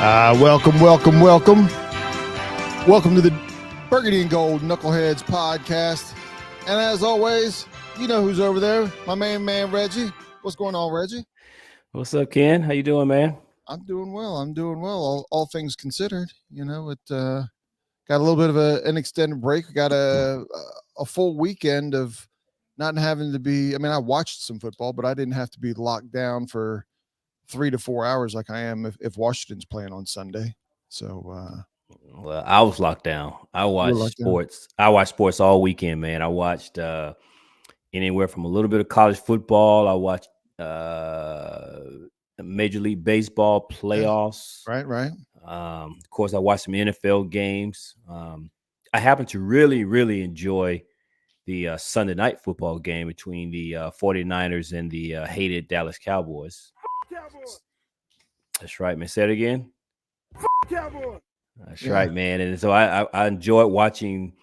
Welcome to the Burgundy and Gold Knuckleheads podcast. And as always, you know who's over there, my main man, Reggie. What's going on, Reggie? What's up, Ken? How you doing, man? I'm doing well. All things considered, it got a little bit of an extended break. We got a full weekend of not having to be. I mean, I watched some football, but I didn't have to be locked down for 3 to 4 hours like I am if Washington's playing on Sunday. So, well, I was locked down. I watched sports. I watched sports all weekend, man. I watched anywhere from a little bit of college football. I watched Major League Baseball playoffs. Right. Of course, I watched some NFL games. I happen to really enjoy the Sunday night football game between the 49ers and the hated Dallas Cowboys. That's right, man. Say it again. Cowboys. That's right, man. And so I enjoyed watching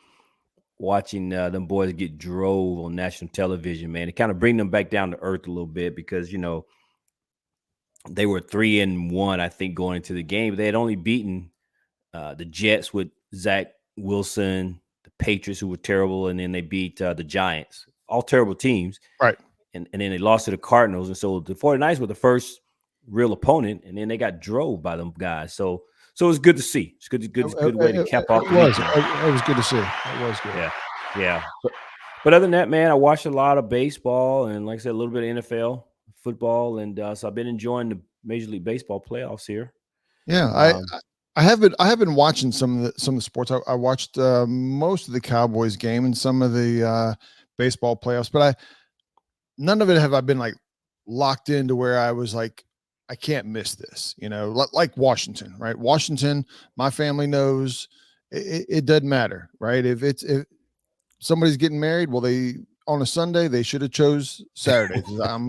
them boys get drove on national television, man. It kind of bring them back down to earth a little bit because, they were 3-1, I think, going into the game. They had only beaten the Jets with Zach Wilson, the Patriots, who were terrible, and then they beat the Giants. All terrible teams. Right. And then they lost to the Cardinals. And so the 49ers were the first real opponent, and then they got drove by them guys. So it was good to see. It's good way to cap off. It was good to see. It was good. Yeah. But other than that, man, I watched a lot of baseball and, like I said, a little bit of NFL football, and so I've been enjoying the Major League Baseball playoffs here. Yeah, I have been watching some of the sports. I watched most of the Cowboys game and some of the baseball playoffs, but none of it have I been like locked into where I was like, I can't miss this, like Washington, right? Washington, my family knows it doesn't matter, right? If somebody's getting married, well, on a Sunday, they should have chose Saturday. I'm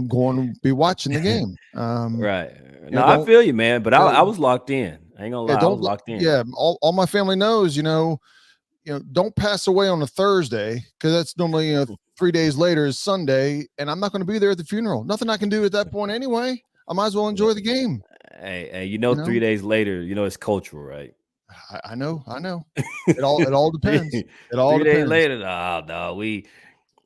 going to be watching the game. Right. No, I feel you, man, but I was locked in. I ain't gonna lie, I was locked in. Yeah. All my family knows, don't pass away on a Thursday because that's normally, 3 days later is Sunday, and I'm not going to be there at the funeral. Nothing I can do at that point anyway. I might as well enjoy the game. Hey, 3 days later, it's cultural, right? I know. It all depends. It all 3 days depends. Later, no,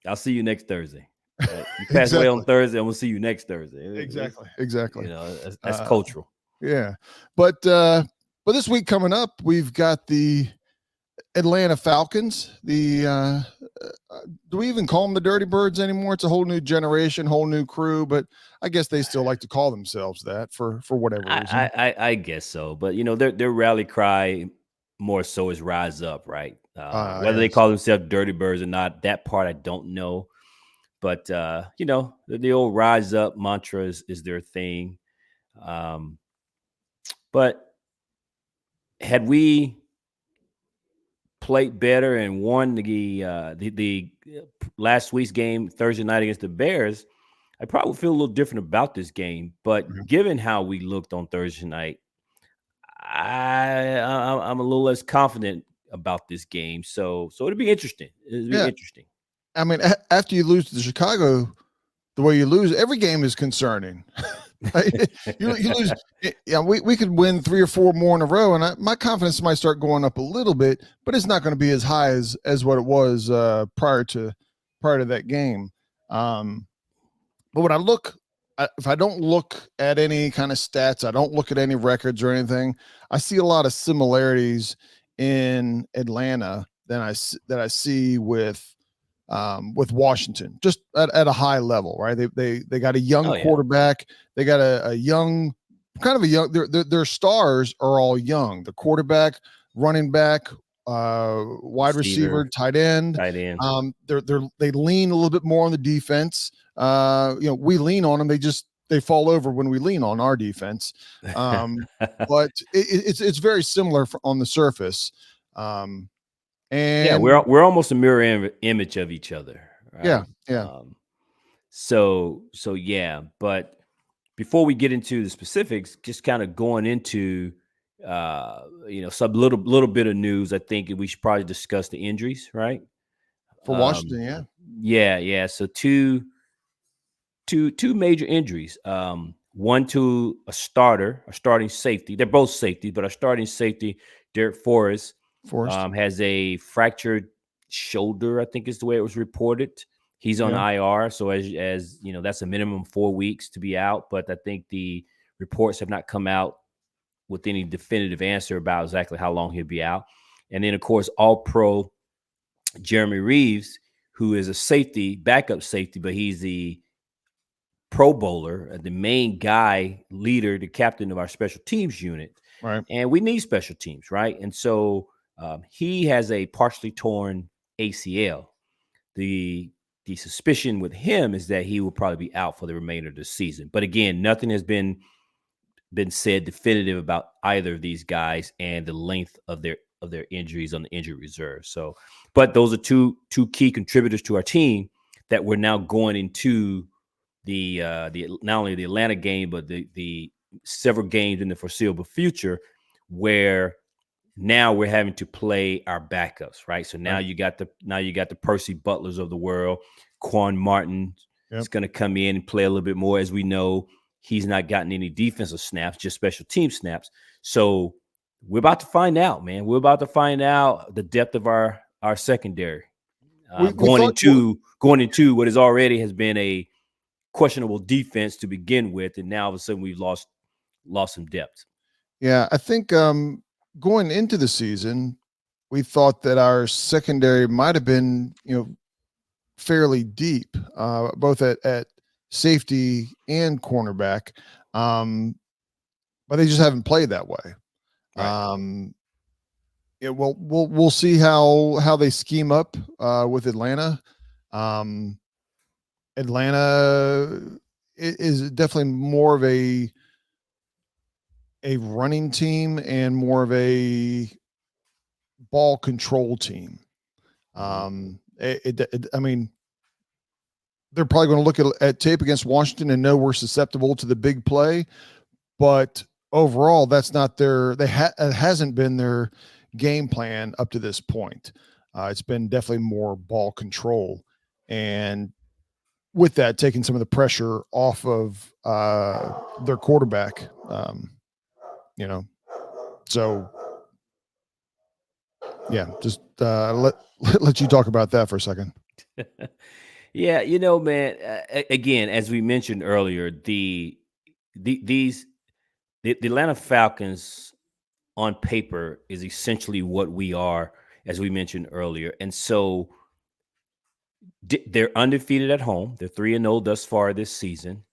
I'll see you next Thursday. Right? You pass away on Thursday, and we'll see you next Thursday. Exactly. That's cultural. Yeah, but this week coming up, we've got the Atlanta Falcons. Do we even call them the Dirty Birds anymore? It's a whole new generation, whole new crew, but I guess they still like to call themselves that for whatever reason. I guess so, but their rally cry more so is "Rise Up," right? Whether they call themselves Dirty Birds or not, that part I don't know. But the old "Rise Up" mantra is their thing. But had we played better and won the last week's game Thursday night against the Bears, I probably feel a little different about this game. But given how we looked on Thursday night, I'm a little less confident about this game. So it'll be interesting. It'll be interesting. I mean, after you lose to Chicago, the way you lose, every game is concerning. you lose. Yeah, we could win 3 or 4 more in a row, and my confidence might start going up a little bit, but it's not going to be as high as what it was prior to that game. But when if I don't look at any kind of stats, I don't look at any records or anything, I see a lot of similarities in Atlanta that I see with Washington, just at a high level, right? They got a young quarterback. They got a young, kind of a young. Their stars are all young. The quarterback, running back, wide receiver, tight end. They lean a little bit more on the defense. We lean on them. They fall over when we lean on our defense. But it's very similar on the surface. And we're almost a mirror image of each other. Right? Yeah. So yeah, but before we get into the specifics, just kind of going into some little bit of news, I think we should probably discuss the injuries, right? For Washington, yeah. So two major injuries. one to a starting safety. They're both safety, but our starting safety, Derek Forrest, has a fractured shoulder, I think is the way it was reported. He's on IR, so as you know, that's a minimum 4 weeks to be out. But I think the reports have not come out with any definitive answer about exactly how long he'll be out. And then, of course, All-Pro Jeremy Reeves, who is a safety, backup safety, but he's the Pro Bowler, the main guy, leader, the captain of our special teams unit. Right. And we need special teams, right? And so he has a partially torn ACL. The suspicion with him is that he will probably be out for the remainder of the season. But again, nothing has been said definitive about either of these guys and the length of their injuries on the injury reserve. So, but those are two key contributors to our team that we're now going into the not only the Atlanta game, but the several games in the foreseeable future where now we're having to play our backups, right? So now you got the Percy Butlers of the world. Quan Martin is going to come in and play a little bit more. As we know, he's not gotten any defensive snaps, just special team snaps. So we're about to find out, man. We're about to find out the depth of our secondary going into what is already has been a questionable defense to begin with, and now all of a sudden we've lost some depth. Yeah, I think going into the season, we thought that our secondary might have been, fairly deep, both at safety and cornerback, but they just haven't played that way. Right. We'll see how they scheme up with Atlanta. Atlanta is definitely more of a running team and more of a ball control team. I mean, they're probably going to look at tape against Washington and know we're susceptible to the big play, but overall, that's not it hasn't been their game plan up to this point. It's been definitely more ball control, and with that, taking some of the pressure off of their quarterback. So yeah, just let you talk about that for a second. Yeah, man, again, as we mentioned earlier, the Atlanta Falcons on paper is essentially what we are, as we mentioned earlier. And so they're undefeated at home. They're 3-0 thus far this season.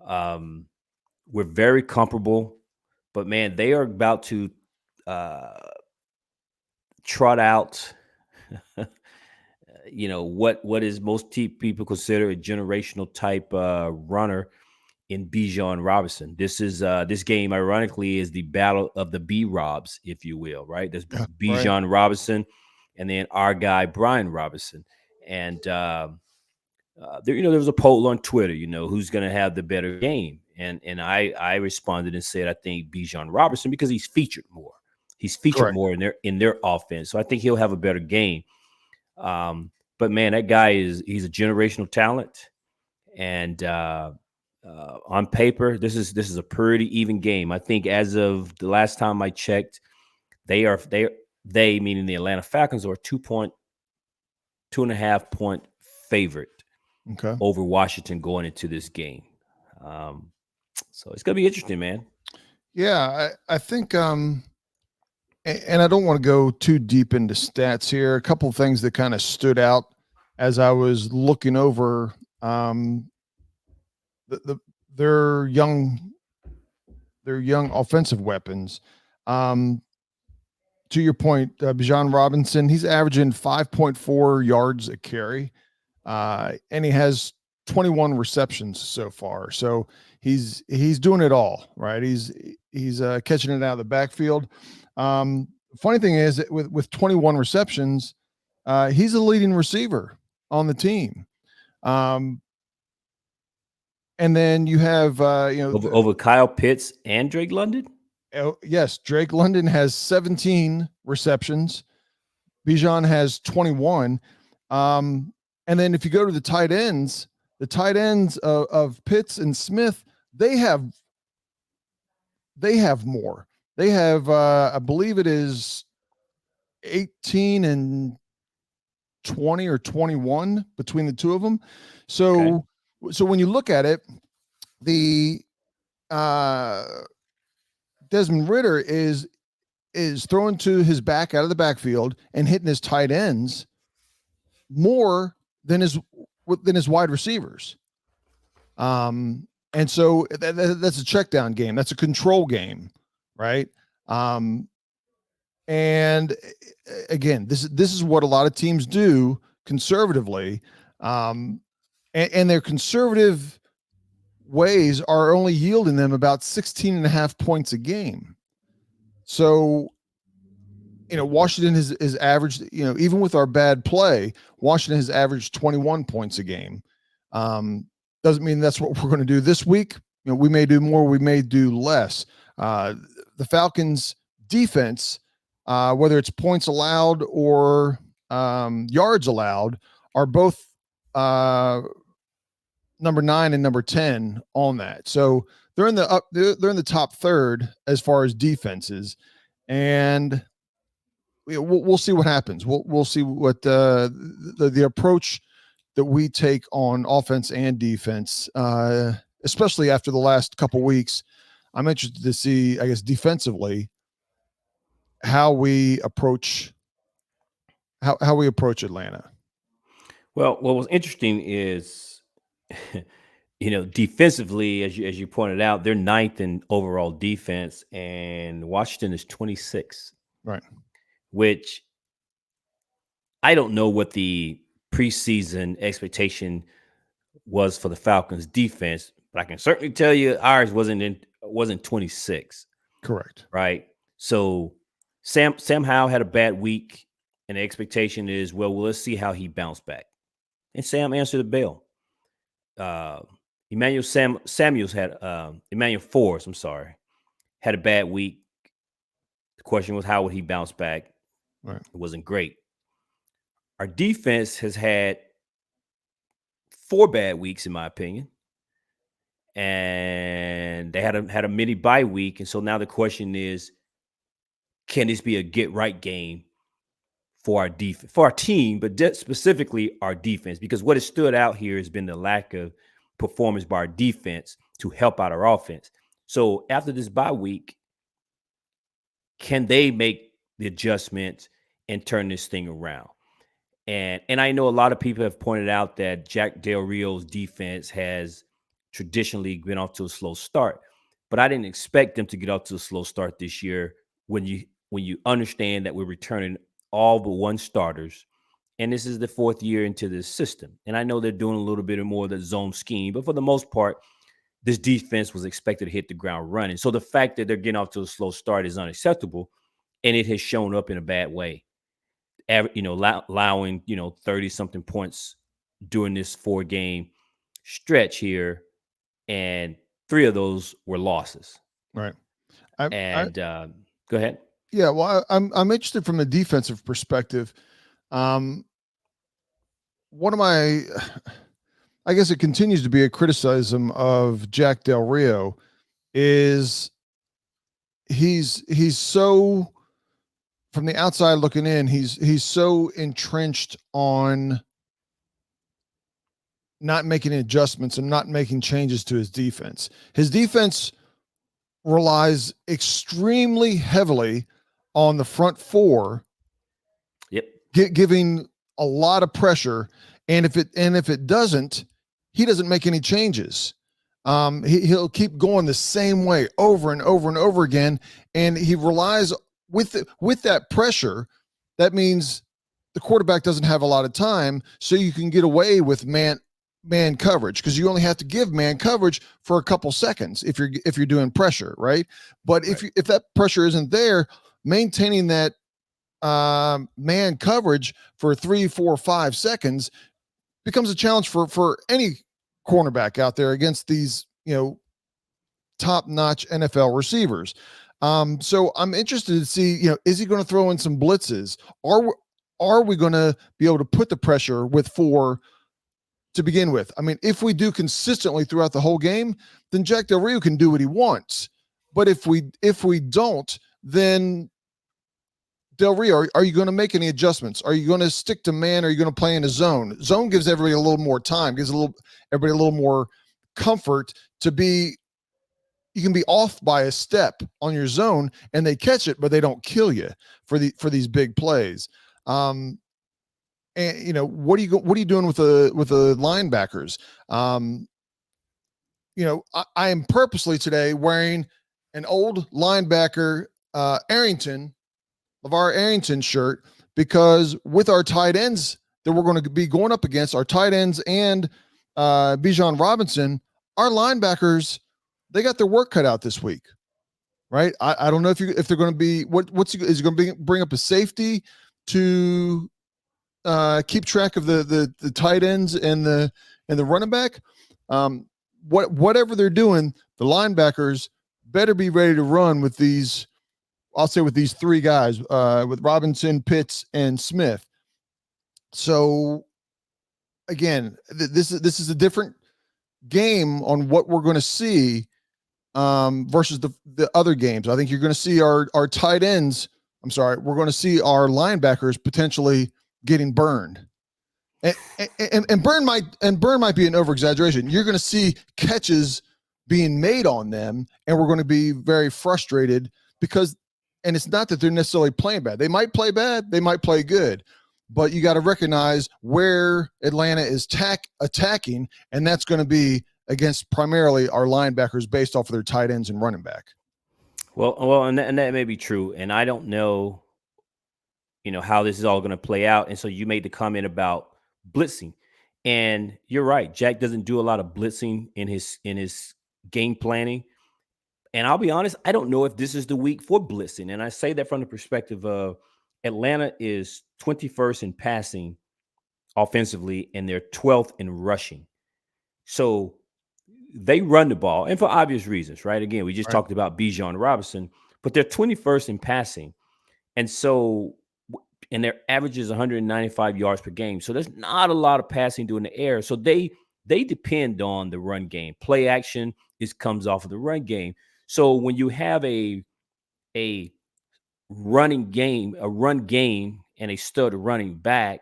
We're very comfortable, but man, they are about to trot out what is most people consider a generational type runner in Bijan Robinson. This game, ironically, is the battle of the B-Robs, if you will, right? There's Bijan Robinson and then our guy, Brian Robinson. And there was a poll on Twitter, who's going to have the better game. And I responded and said, I think Bijan Robinson, because he's featured more. He's featured more in their offense. So I think he'll have a better game. But man, that guy he's a generational talent. And on paper, this is a pretty even game. I think as of the last time I checked, they meaning the Atlanta Falcons are 2.5 point favorite over Washington going into this game. So it's gonna be interesting, man. Yeah, I think and I don't want to go too deep into stats here. A couple of things that kind of stood out as I was looking over their young offensive weapons. To your point, Bijan Robinson, he's averaging 5.4 yards a carry, and he has 21 receptions so far. So he's doing it all, right? He's catching it out of the backfield. Funny thing is that with 21 receptions, he's a leading receiver on the team. And then you have over Kyle Pitts and Drake London. Yes, Drake London has 17 receptions. Bijan has 21. And then if you go to the tight ends of Pitts and Smith, they have more. They have I believe it is 18 and 20 or 21 between the two of them. So so when you look at it, the Desmond Ritter is throwing to his back out of the backfield and hitting his tight ends more than his wide receivers. And so that's a check down game. That's a control game, right? And again, this is what a lot of teams do conservatively. And their conservative ways are only yielding them about 16 and a half points a game. So, Washington is averaged, even with our bad play, Washington has averaged 21 points a game. Doesn't mean that's what we're going to do this week. We may do more, we may do less. The Falcons defense, whether it's points allowed or yards allowed, are both number 9 and number 10 on that. So they're in the top third as far as defenses, and we'll see what happens. We'll see what the approach that we take on offense and defense, especially after the last couple weeks. I'm interested to see, I guess, defensively, how we approach Atlanta. Well, what was interesting is, defensively, as you pointed out, they're 9th in overall defense, and Washington is 26th. Right. Which I don't know what the preseason expectation was for the Falcons defense, but I can certainly tell you ours wasn't 26. Correct. Right. So Sam Howell had a bad week, and the expectation is, well, let's see how he bounced back. And Sam answered the bell. Emmanuel Forbes, had a bad week. The question was, how would he bounce back? Right. It wasn't great. Our defense has had 4 bad weeks, in my opinion, and they had a mini bye week. And so now the question is, can this be a get right game for our defense, for our team, but specifically our defense? Because what has stood out here has been the lack of performance by our defense to help out our offense. So after this bye week, can they make the adjustments and turn this thing around? And I know a lot of people have pointed out that Jack Del Rio's defense has traditionally been off to a slow start, but I didn't expect them to get off to a slow start this year when you understand that we're returning all but 1 starters, and this is the 4th year into this system. And I know they're doing a little bit more of the zone scheme, but for the most part, this defense was expected to hit the ground running. So the fact that they're getting off to a slow start is unacceptable, and it has shown up in a bad way. Allowing 30-something points during this 4-game stretch here, and 3 of those were losses. Right. Go ahead. Yeah, well, I'm interested from a defensive perspective. One of my, I guess it continues to be a criticism of Jack Del Rio, is he's so, from the outside looking in, he's so entrenched on not making adjustments and not making changes to his defense. His defense relies extremely heavily on the front 4. Yep. Giving a lot of pressure. And if it doesn't, he doesn't make any changes. He'll keep going the same way over and over and over again. And he relies with that pressure. That means the quarterback doesn't have a lot of time, so you can get away with man coverage, because you only have to give man coverage for a couple seconds if you're doing pressure, right? But Right. if that pressure isn't there, maintaining that man coverage for 3, 4, 5 seconds becomes a challenge for any cornerback out there against these top-notch NFL receivers. So I'm interested to see, is he going to throw in some blitzes? Are we going to be able to put the pressure with 4 to begin with. I mean, if we do consistently throughout the whole game, then Jack Del Rio can do what he wants. But if we don't, then Del Rio, are you going to make any adjustments? Are you going to stick to man? Or are you going to play in a zone? Zone gives everybody a little more time, gives everybody a little more comfort to be. You can be off by a step on your zone, and they catch it, but they don't kill you for these big plays. And what are you doing with the linebackers? I am purposely today wearing an old linebacker LeVar Arrington shirt, because with our tight ends that we're going to be going up against, our tight ends and Bijan Robinson, our linebackers, they got their work cut out this week, right? I don't know if they're going to be is he going to bring up a safety to keep track of the tight ends and the running back. Whatever they're doing, the linebackers better be ready to run with these. I'll say with these three guys, with Robinson, Pitts, and Smith. So again, this is a different game on what we're going to see versus the other games. I think you're going to see our tight ends. We're going to see our linebackers potentially getting burned. And burn might be an over exaggeration. You're going to see catches being made on them, and we're going to be very frustrated because. And it's not that they're necessarily playing bad. They might play bad. They might play good. But you got to recognize where Atlanta is attacking, and that's going to be against primarily our linebackers based off of their tight ends and running back. Well, and that may be true. And I don't know, how this is all going to play out. And so you made the comment about blitzing. And you're right. Jack doesn't do a lot of blitzing in his game planning. And I'll be honest, I don't know if this is the week for blitzing. And I say that from the perspective of Atlanta is 21st in passing offensively, and they're 12th in rushing. So they run the ball, and for obvious reasons, right? Again, we just talked about Bijan Robinson, but they're 21st in passing. And so, and their average is 195 yards per game. So there's not a lot of passing through in the air. So they depend on the run game. Play action comes off of the run game. So when you have a run game and a stud running back,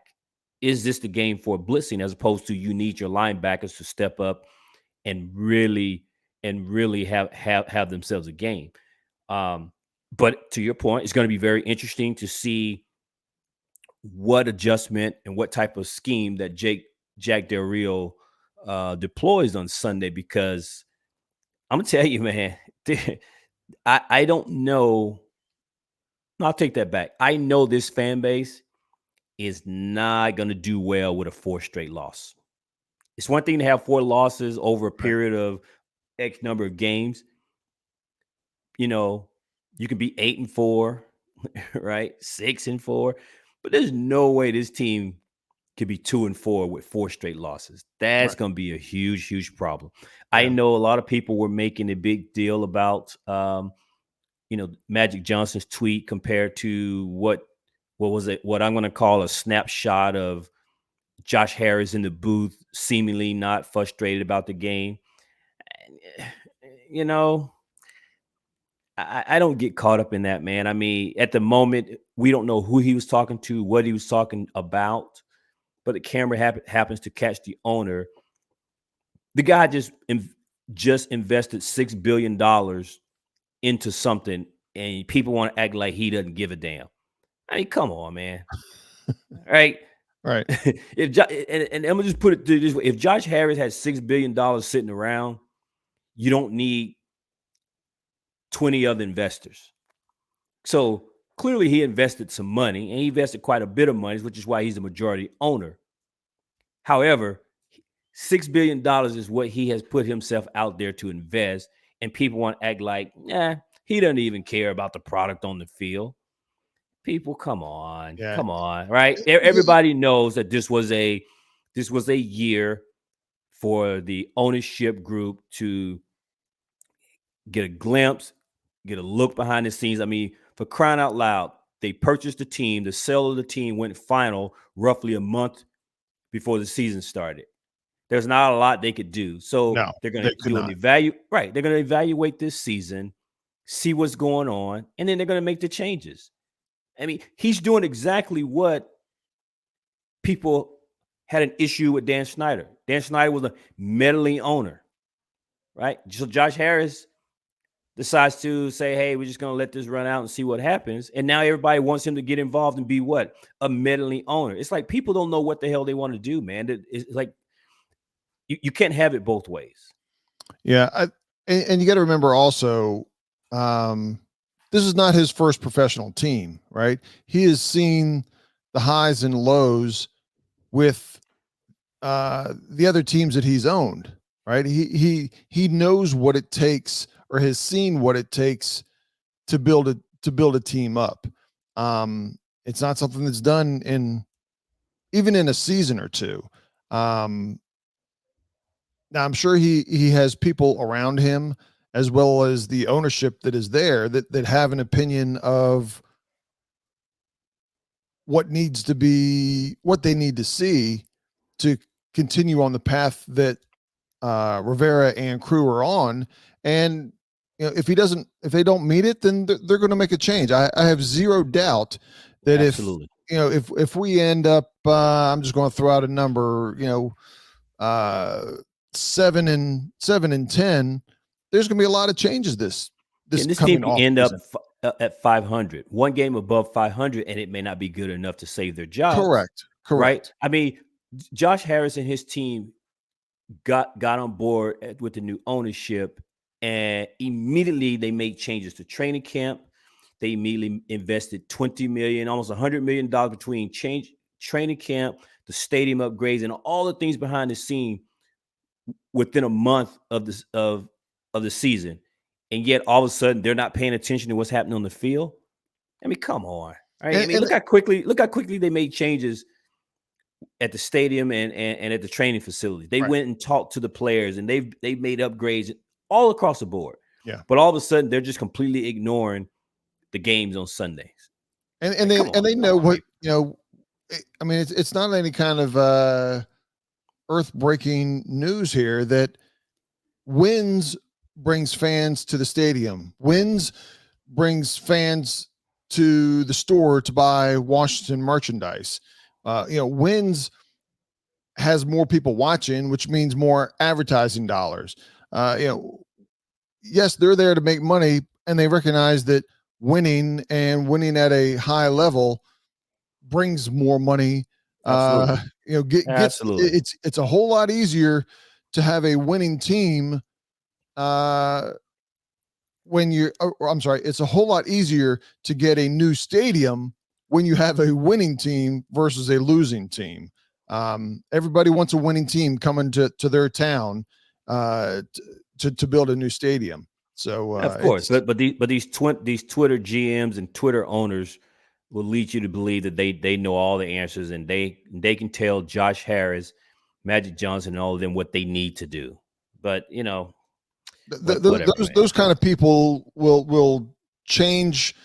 is this the game for blitzing, as opposed to you need your linebackers to step up and really have themselves a game? But to your point, it's going to be very interesting to see what adjustment and what type of scheme that Jack Del Rio deploys on Sunday, because I'm gonna tell you, man, I don't know. No, I'll take that back. I know this fan base is not going to do well with a 4 straight loss. It's one thing to have 4 losses over a period of X number of games. You can be 8-4, right? 6-4, but there's no way this team could be 2-4 with 4 straight losses. That's going to be a huge, huge problem. Yeah. I know a lot of people were making a big deal about, Magic Johnson's tweet compared to what was it? What I'm going to call a snapshot of Josh Harris in the booth, seemingly not frustrated about the game. I don't get caught up in that, man. I mean, at the moment, we don't know who he was talking to, what he was talking about, but the camera happens to catch the owner. The guy just invested $6 billion into something, and people want to act like he doesn't give a damn. I mean, come on, man. Right. And I'm gonna just put it this way: if Josh Harris had $6 billion sitting around, you don't need 20 other investors. So clearly, he invested some money, and he invested quite a bit of money, which is why he's the majority owner. However, $6 billion is what he has put himself out there to invest, and people want to act like, he doesn't even care about the product on the field. People, come on, right? Everybody knows that this was a year for the ownership group to get a glimpse, get a look behind the scenes. I mean, for crying out loud, they purchased the team. The sale of the team went final roughly a month before the season started. there's not a lot they could do. So No, they're going they to could do not. an evaluate. Right. They're going to evaluate this season, see what's going on, and then they're going to make the changes. I mean, he's doing exactly what people had an issue with Dan Snyder. Dan Snyder was a meddling owner, right? So Josh Harris decides to say, hey, we're just going to let this run out and see what happens. And now everybody wants him to get involved and be what? A meddling owner. It's like people don't know what the hell they want to do, man. It's like you can't have it both ways. Yeah. And you got to remember also, this is not his first professional team, right? He has seen the highs and lows with the other teams that he's owned, right? He knows what it takes, or has seen what it takes to build a team up. It's not something that's done even in a season or two. Now I'm sure he has people around him, as well as the ownership that is there, that have an opinion of what they need to see to continue on the path that Rivera and crew are on. And if they don't meet it, then they're going to make a change. I have zero doubt that Absolutely. if we end up, I'm just going to throw out a number, 7-10, there's going to be a lot of changes this And this coming team can off end up season. at 500, one game above 500, and it may not be good enough to save their jobs. Correct. Right? I mean, Josh Harris and his team got on board with the new ownership, and immediately they made changes to training camp. They immediately invested $20 million, almost $100 million between training camp, the stadium upgrades, and all the things behind the scene within a month of the season. And yet all of a sudden they're not paying attention to what's happening on the field. I mean, come on. Right? I mean, look how quickly they made changes at the stadium and at the training facility. They went and talked to the players, and they've made upgrades all across the board. Yeah. But all of a sudden they're just completely ignoring the games on Sundays. And they know what, I mean, it's not any kind of earth-breaking news here that wins brings fans to the stadium. Wins brings fans to the store to buy Washington merchandise. Wins has more people watching, which means more advertising dollars. Yes, they're there to make money, and they recognize that winning at a high level brings more money. Absolutely. Absolutely. It's a whole lot easier to have a winning team it's a whole lot easier to get a new stadium when you have a winning team versus a losing team. Everybody wants a winning team coming to their town to build a new stadium. So of course, but these Twitter GMs and Twitter owners will lead you to believe that they know all the answers, and they can tell Josh Harris, Magic Johnson, and all of them what they need to do. But those kind of people will change.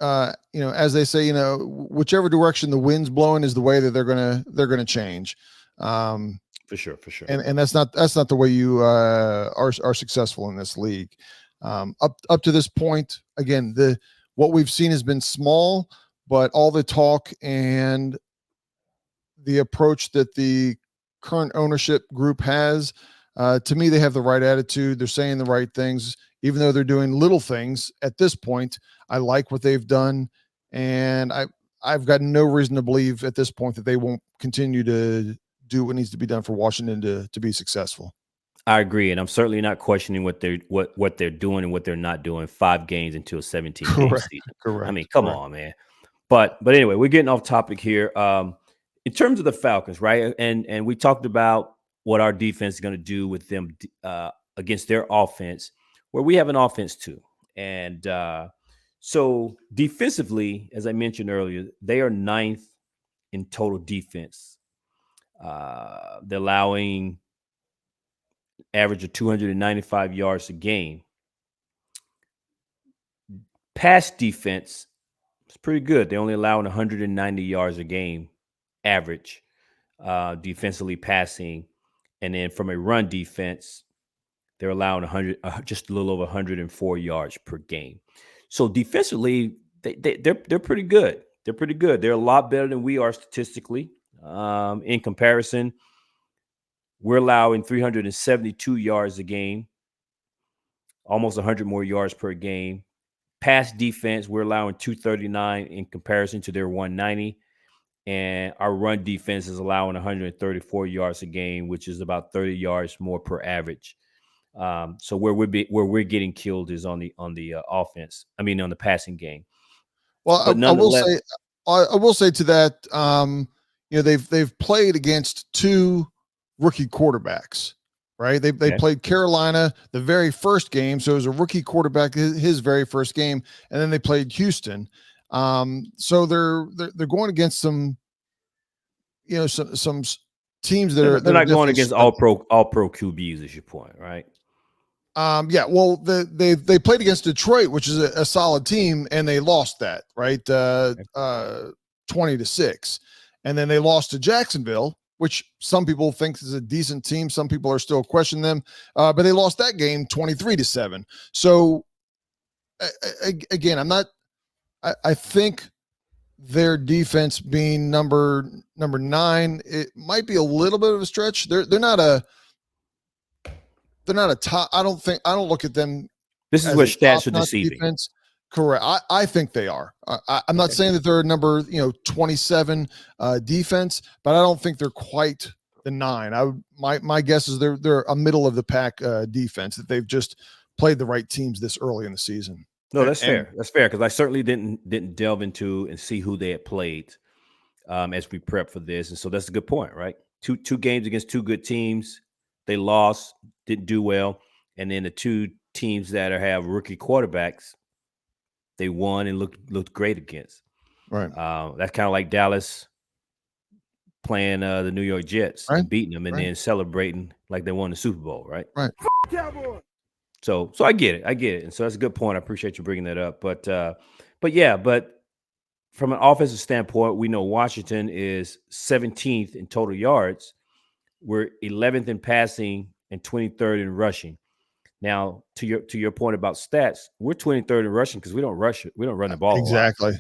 As they say, whichever direction the wind's blowing is the way that they're gonna change. For sure. And that's not the way you are successful in this league. Up to this point, again, what we've seen has been small, but all the talk and the approach that the current ownership group has, to me, they have the right attitude. They're saying the right things, even though they're doing little things at this point. I like what they've done, and I've got no reason to believe at this point that they won't continue to do what needs to be done for Washington to be successful. I agree, and I'm certainly not questioning what they're doing and what they're not doing. 5 games into a 17 game season. Correct. I mean, come on, man. But anyway, we're getting off topic here. In terms of the Falcons, right? And we talked about what our defense is going to do with them against their offense, where we have an offense too. And so defensively, as I mentioned earlier, they are 9th in total defense. They're allowing average of 295 yards a game. Pass defense is pretty good. They're only allowing 190 yards a game average defensively passing. And then from a run defense, they're allowing 100, just a little over 104 yards per game. So defensively, they're pretty good. They're pretty good. They're a lot better than we are statistically. In comparison, we're allowing 372 yards a game, almost 100 more yards per game. Pass defense, we're allowing 239 in comparison to their 190. And our run defense is allowing 134 yards a game, which is about 30 yards more per average. So where we're getting killed is on the offense. I mean, on the passing game. Well, But nonetheless, I will say to that, they've played against two rookie quarterbacks, right? They played Carolina the very first game, so it was a rookie quarterback his very first game, and then they played Houston. So they're going against some teams that they're not going against all pro QBs, is your point, right? Yeah, well, they played against Detroit, which is a solid team, and they lost that, right? 20-6. And then they lost to Jacksonville, which some people think is a decent team. Some people are still questioning them, but they lost that game 23-7. So again, I think their defense being number 9, it might be a little bit of a stretch. They're not a top. I don't look at them. This is where stats are deceiving. Defense. Correct. I think they are. I'm not saying that they're number 27 defense, but I don't think they're quite the 9. My guess is they're a middle of the pack defense, that they've just played the right teams this early in the season. No, that's fair. That's fair, because I certainly didn't delve into and see who they had played as we prep for this, and so that's a good point, right? Two games against two good teams. They lost, didn't do well. And then the two teams that have rookie quarterbacks, they won and looked great against. Right. That's kind of like Dallas playing the New York Jets and beating them and then celebrating like they won the Super Bowl, right? Right. Cowboys. So I get it. And so that's a good point. I appreciate you bringing that up. But from an offensive standpoint, we know Washington is 17th in total yards. We're 11th in passing and 23rd in rushing. Now, to your point about stats, we're 23rd in rushing because we don't rush it. We don't run the ball. Exactly.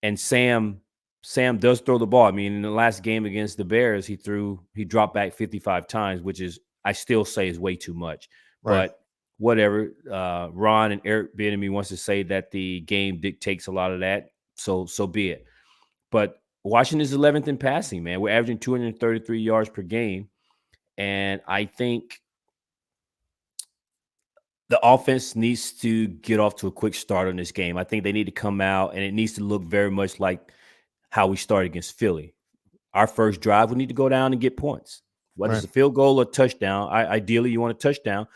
And Sam does throw the ball. I mean, in the last game against the Bears, he dropped back 55 times, which is, I still say, is way too much. Right. But whatever. Ron and Eric Bieniemy wants to say that the game dictates a lot of that. So be it. But Washington is 11th in passing, man. We're averaging 233 yards per game. And I think the offense needs to get off to a quick start on this game. I think they need to come out, and it needs to look very much like how we started against Philly. Our first drive, we need to go down and get points. Whether it's a field goal or touchdown, ideally you want a touchdown,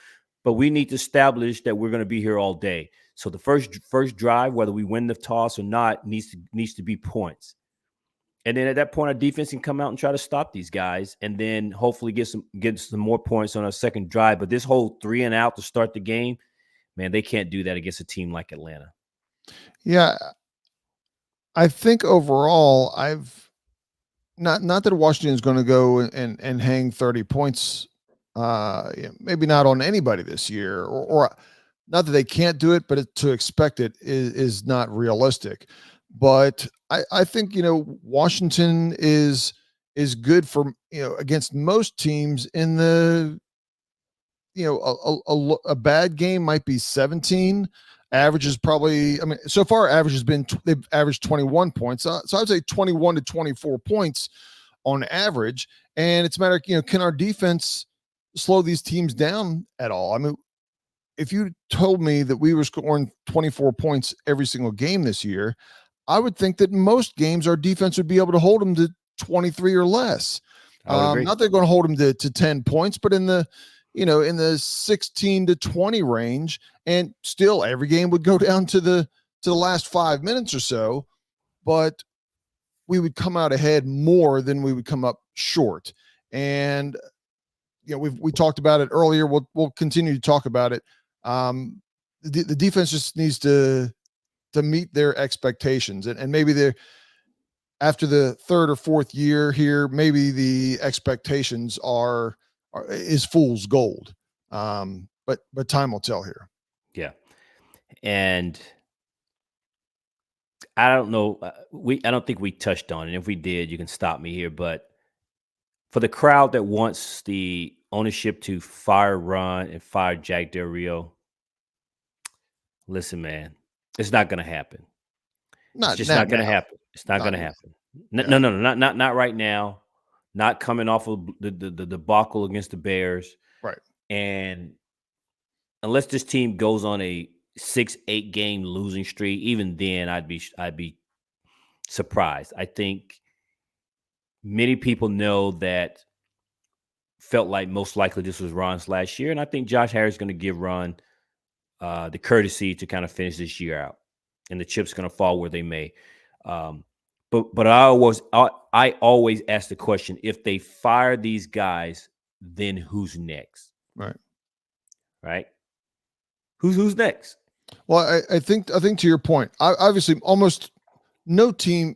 but we need to establish that we're going to be here all day. So the first drive, whether we win the toss or not, needs to be points. And then at that point, our defense can come out and try to stop these guys, and then hopefully get some more points on our second drive. But this whole 3 and out to start the game, man, they can't do that against a team like Atlanta. Yeah, I think overall, I've not that Washington is going to go and hang 30 points. Maybe not on anybody this year, or not that they can't do it, but to expect it is not realistic. But I think, Washington is good for, against most teams in the, a bad game might be 17. Average is probably, so far average has been, they've averaged 21 points. So I'd say 21 to 24 points on average. And it's a matter of, can our defense slow these teams down at all? I mean, if you told me that we were scoring 24 points every single game this year, I would think that most games our defense would be able to hold them to 23 or less. Not they're going to hold them to 10 points, but in the, in the 16 to 20 range, and still every game would go down to the last 5 minutes or so, but we would come out ahead more than we would come up short. And, we talked about it earlier. We'll continue to talk about it. The defense just needs to meet their expectations, and maybe after the third or fourth year here, maybe the expectations is fool's gold. But time will tell here. Yeah. And I don't know. I don't think we touched on it. If we did, you can stop me here. But for the crowd that wants the ownership to fire Ron and fire Jack Del Rio, listen, man, it's not going to happen. It's just not going to happen. It's not going to happen. No, not right now. Not coming off of the debacle against the Bears. Right. And unless this team goes on a 6-8 game losing streak, even then I'd be surprised. I think many people know that felt like most likely this was Ron's last year, and I think Josh Harris is going to give Ron the courtesy to kind of finish this year out, and the chips going to fall where they may. But I always ask the question: if they fire these guys, then who's next? Right. Who's next? Well, I think to your point, obviously, almost no team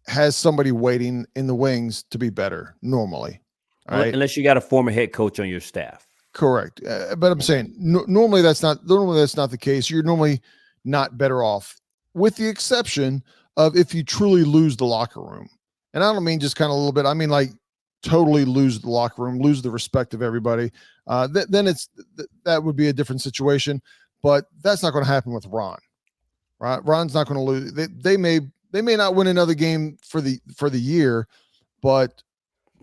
has somebody waiting in the wings to be better normally, right? Unless you got a former head coach on your staff. Correct, but I'm saying normally that's not the case. You're normally not better off, with the exception of if you truly lose the locker room. And I don't mean just kind of a little bit. I mean like totally lose the locker room, lose the respect of everybody. Then that would be a different situation. But that's not going to happen with Ron. Right? Ron's not going to lose. They may not win another game for the year, but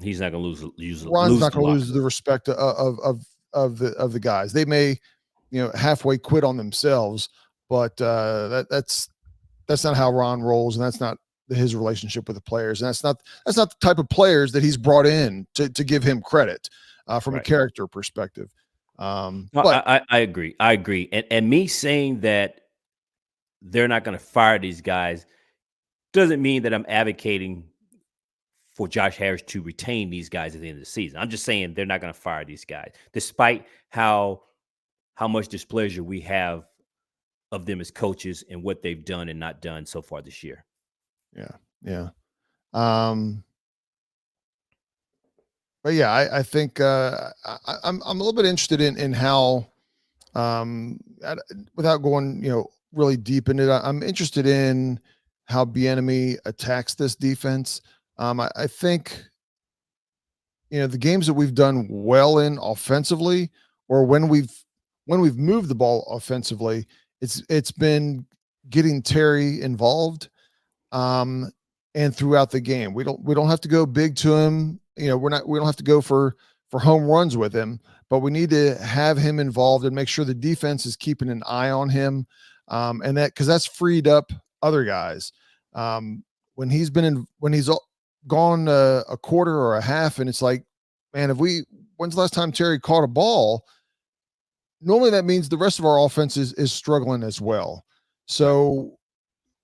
he's not going to lose. Ron's not going to lose the respect of the guys. They may, halfway quit on themselves, but that's not how Ron rolls, and that's not his relationship with the players, and that's not the type of players that he's brought in to give him credit from a character perspective. But I agree. And me saying that they're not going to fire these guys doesn't mean that I'm advocating for Josh Harris to retain these guys at the end of the season. I'm just saying they're not going to fire these guys, despite how much displeasure we have of them as coaches and what they've done and not done so far this year. Yeah. But yeah, I think I'm a little bit interested in how, without going really deep into it, I'm interested in how Bieniemy attacks this defense. I think the games that we've done well in offensively, or when we've moved the ball offensively, it's been getting Terry involved, and throughout the game. We don't have to go big to him. We don't have to go for home runs with him, but we need to have him involved and make sure the defense is keeping an eye on him. And because that's freed up other guys. When he's gone a quarter or a half, and it's like, man, when's the last time Terry caught a ball? Normally that means the rest of our offense is struggling as well. So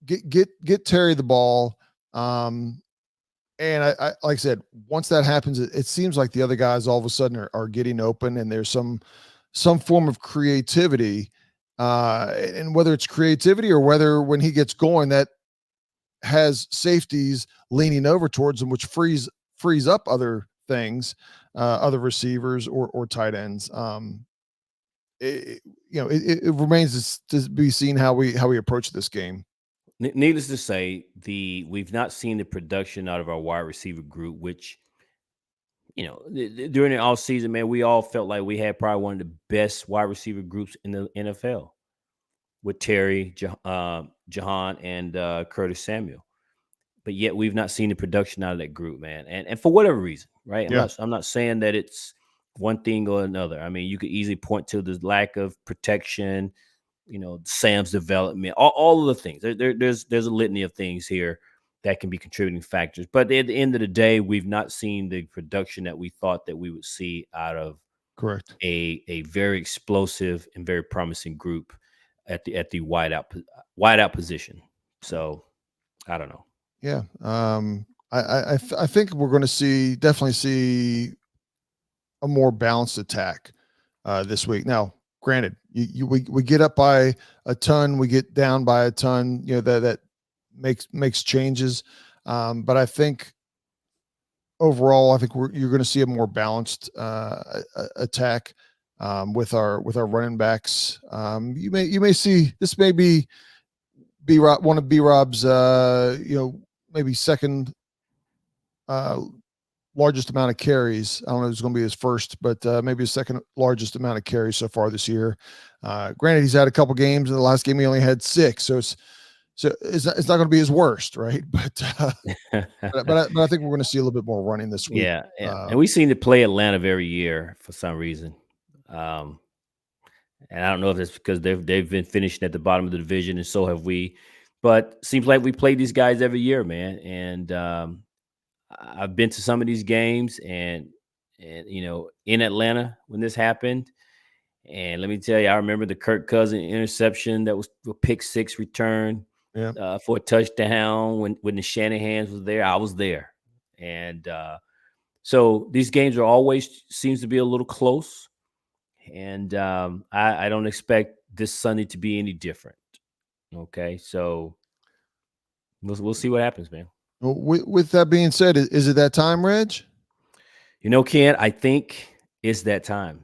get Terry the ball. And I like I said, once that happens, it seems like the other guys all of a sudden are getting open, and there's some form of creativity. And whether it's creativity or whether when he gets going, that has safeties leaning over towards him, which frees up other things, other receivers or tight ends. It remains to be seen how we approach this game. Needless to say, we've not seen the production out of our wide receiver group, which, during the off season, man, we all felt like we had probably one of the best wide receiver groups in the NFL with Terry, Jahan, and Curtis Samuel. But yet we've not seen the production out of that group, man. And for whatever reason, right? I'm not saying that it's one thing or another. I mean, you could easily point to the lack of protection, Sam's development, all of the things. There's a litany of things here that can be contributing factors. But at the end of the day, we've not seen the production that we thought that we would see out of correct a very explosive and very promising group at the wideout position. So I don't know. Yeah. I think we're going to definitely see a more balanced attack this week. Now, granted, we get up by a ton, we get down by a ton. That makes changes. But I think overall, I think you're going to see a more balanced attack with our running backs. You may see this may be B-Rob, one of B-Rob's maybe second largest amount of carries. I don't know if it's going to be his first, but maybe his second largest amount of carries so far this year. Granted, he's had a couple games. In the last game, he only had 6, so it's not going to be his worst, right? But I think we're going to see a little bit more running this week. Yeah. And we seem to play Atlanta every year for some reason. And I don't know if it's because they've been finishing at the bottom of the division, and so have we. But seems like we play these guys every year, man. And I've been to some of these games, and in Atlanta when this happened. And let me tell you, I remember the Kirk Cousins interception that was a pick 6 return for a touchdown when the Shanahans was there. I was there, and so these games are always seems to be a little close. And I don't expect this Sunday to be any different. Okay, so we'll see what happens, man. Well, with that being said, is it that time, Reg? Ken, I think it's that time.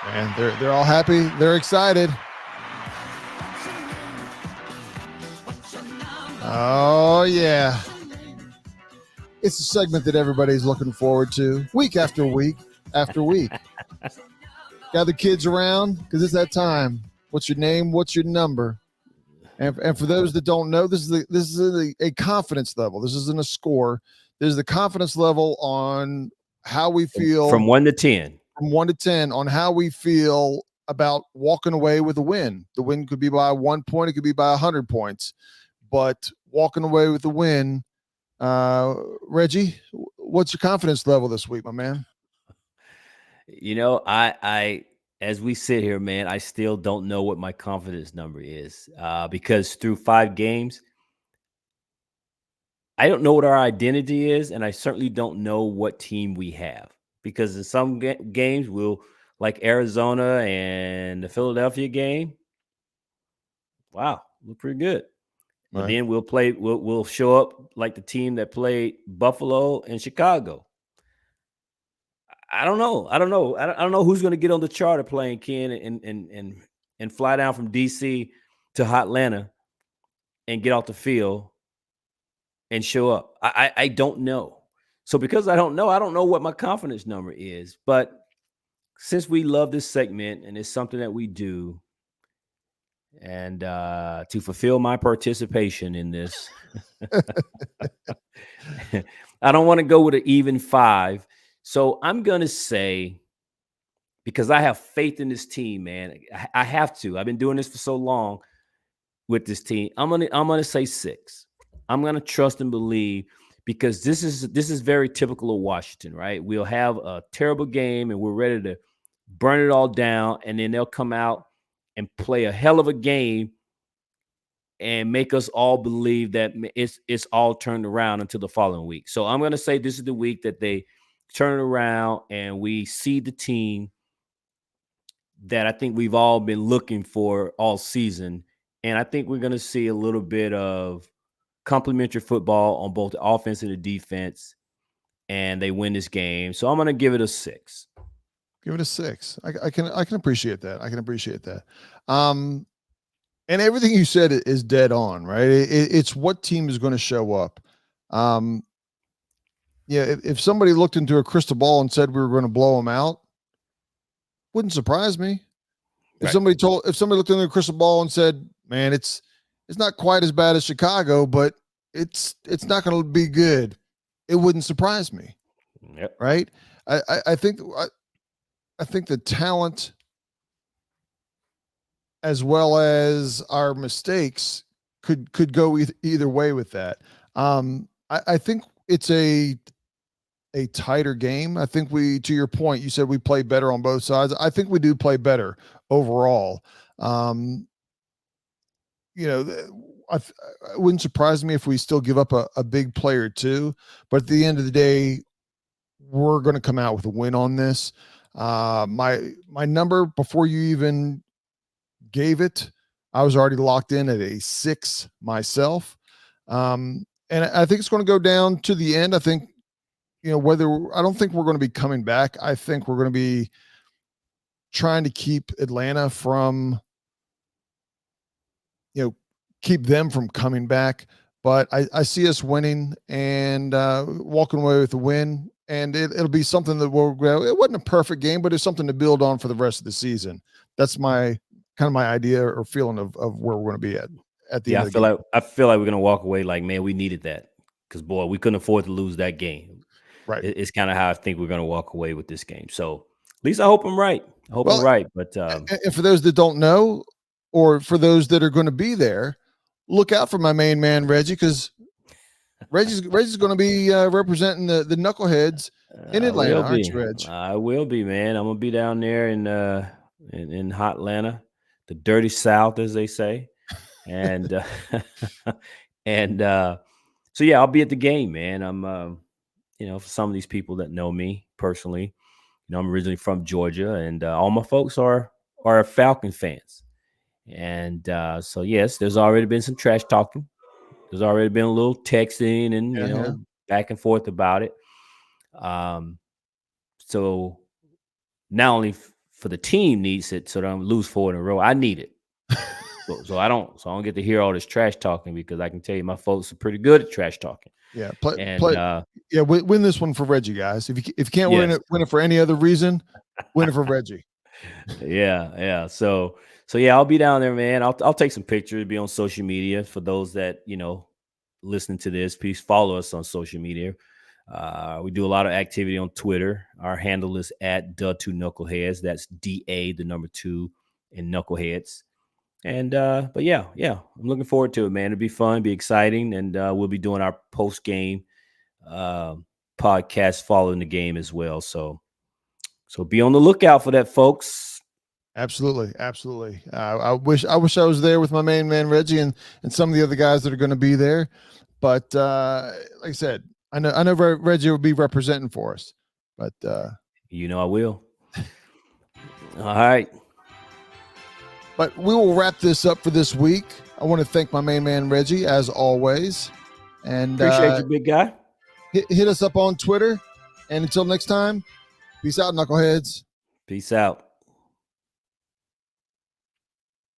Man, they're all happy. They're excited. Oh yeah, it's a segment that everybody's looking forward to week after week after week. Gather kids around because it's that time. What's your name? What's your number? And for those that don't know, this is a confidence level. This isn't a score. This is the confidence level on how we feel from 1 to 10. From 1 to 10 on how we feel about walking away with a win. The win could be by 1 point. It could be by 100 points. But walking away with the win, Reggie, what's your confidence level this week, my man? I as we sit here, man, I still don't know what my confidence number is because through 5 games, I don't know what our identity is, and I certainly don't know what team we have. Because in some games, we'll like Arizona and the Philadelphia game. Wow, look pretty good. Right. And then we'll show up like the team that played Buffalo and Chicago. I don't know. I don't know who's going to get on the charter plane, Ken, and fly down from DC to Atlanta and get off the field and show up. I don't know. So because I don't know what my confidence number is. But since we love this segment and it's something that we do, and to fulfill my participation in this, I don't want to go with an even 5. So I'm going to say, because I have faith in this team, man, I have to. I've been doing this for so long with this team. I'm gonna say 6. I'm going to trust and believe, because this is very typical of Washington, right? We'll have a terrible game and we're ready to burn it all down, and then they'll come out and play a hell of a game and make us all believe that it's all turned around until the following week. So I'm going to say this is the week that they turn it around and we see the team that I think we've all been looking for all season. And I think we're going to see a little bit of complementary football on both the offense and the defense, and they win this game. So I'm going to give it a 6. Give it a 6. I can appreciate that. I can appreciate that. And everything you said is dead on, right? It's what team is going to show up. If somebody looked into a crystal ball and said we were going to blow them out, wouldn't surprise me. If somebody looked into a crystal ball and said, man, it's not quite as bad as Chicago, but it's not going to be good, it wouldn't surprise me. Yep. Right? I think the talent, as well as our mistakes, could go either way with that. I think it's a tighter game. I think to your point, you said we play better on both sides. I think we do play better overall. It wouldn't surprise me if we still give up a big play or 2, but at the end of the day, we're going to come out with a win on this. My number before you even gave it, I was already locked in at a 6 myself. And I think it's going to go down to the end. I think, I don't think we're going to be coming back. I think we're going to be trying to keep Atlanta from, keep them from coming back. But I see us winning and walking away with a win. And it'll be something that it wasn't a perfect game, but it's something to build on for the rest of the season. That's my idea or feeling of where we're going to be at the end of the game. I feel like we're going to walk away like, man, we needed that because, boy, we couldn't afford to lose that game. Right. It's kind of how I think we're going to walk away with this game. So at least I hope I'm right. I'm right. But and for those that don't know, or for those that are going to be there, look out for my main man, Reggie, because Reggie's going to be representing the Knuckleheads in Atlanta, aren't you, Reg? I will be, man. I'm going to be down there in hot Atlanta, the dirty South, as they say. And so, yeah, I'll be at the game, man. I'm, for some of these people that know me personally, I'm originally from Georgia, and all my folks are Falcon fans. And so, yes, there's already been some trash talking. There's already been a little texting and, back and forth about it. So not only for the team needs it, so that I don't lose 4 in a row, I need it. So I don't get to hear all this trash talking, because I can tell you my folks are pretty good at trash talking. Yeah. Win this one for Reggie, guys. If you can't win it for any other reason, win it for Reggie. Yeah. So yeah, I'll be down there, man. I'll take some pictures, be on social media. For those that, listening to this, please follow us on social media. We do a lot of activity on Twitter. Our handle is at @2knuckleheads. That's DA, the number 2, and Knuckleheads. And but yeah, I'm looking forward to it, man. It'll be fun, be exciting, and we'll be doing our post-game podcast following the game as well. So be on the lookout for that, folks. Absolutely. I wish I was there with my main man Reggie and some of the other guys that are going to be there. But like I said, I know Reggie will be representing for us. But I will. All right. But we will wrap this up for this week. I want to thank my main man Reggie, as always. And appreciate you, big guy. Hit us up on Twitter. And until next time, peace out, Knuckleheads. Peace out.